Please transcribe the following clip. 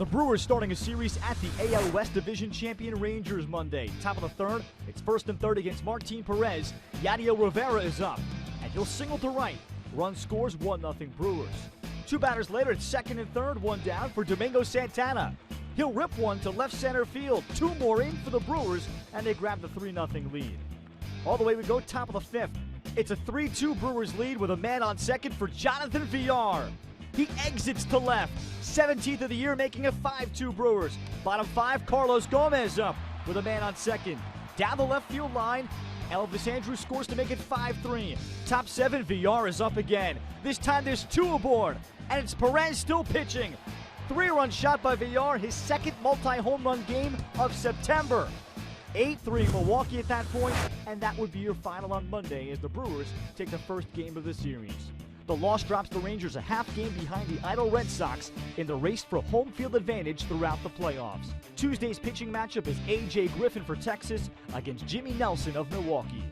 The Brewers starting a series at the AL West Division champion Rangers Monday. Top of the third, it's first and third against Martin Perez. Yadier Rivera is up, and he'll single to right. Run scores 1-0 Brewers. Two batters later, it's second and third, one down for Domingo Santana. He'll rip one to left center field. Two more in for the Brewers, and they grab the 3-0 lead. All the way we go, top of the fifth. It's a 3-2 Brewers lead with a man on second for Jonathan Villar. He exits to left. 17th of the year, making it 5-2 Brewers. Bottom five, Carlos Gomez up with a man on second. Down the left field line, Elvis Andrus scores to make it 5-3. Top seven, Villar is up again. This time there's two aboard, and it's Perez still pitching. 3-run shot by Villar, his second multi-home run game of September. 8-3 Milwaukee at that point, and that would be your final on Monday as the Brewers take the first game of the series. The loss drops the Rangers a half game behind the idle Red Sox in the race for home field advantage throughout the playoffs. Tuesday's pitching matchup is A.J. Griffin for Texas against Jimmy Nelson of Milwaukee.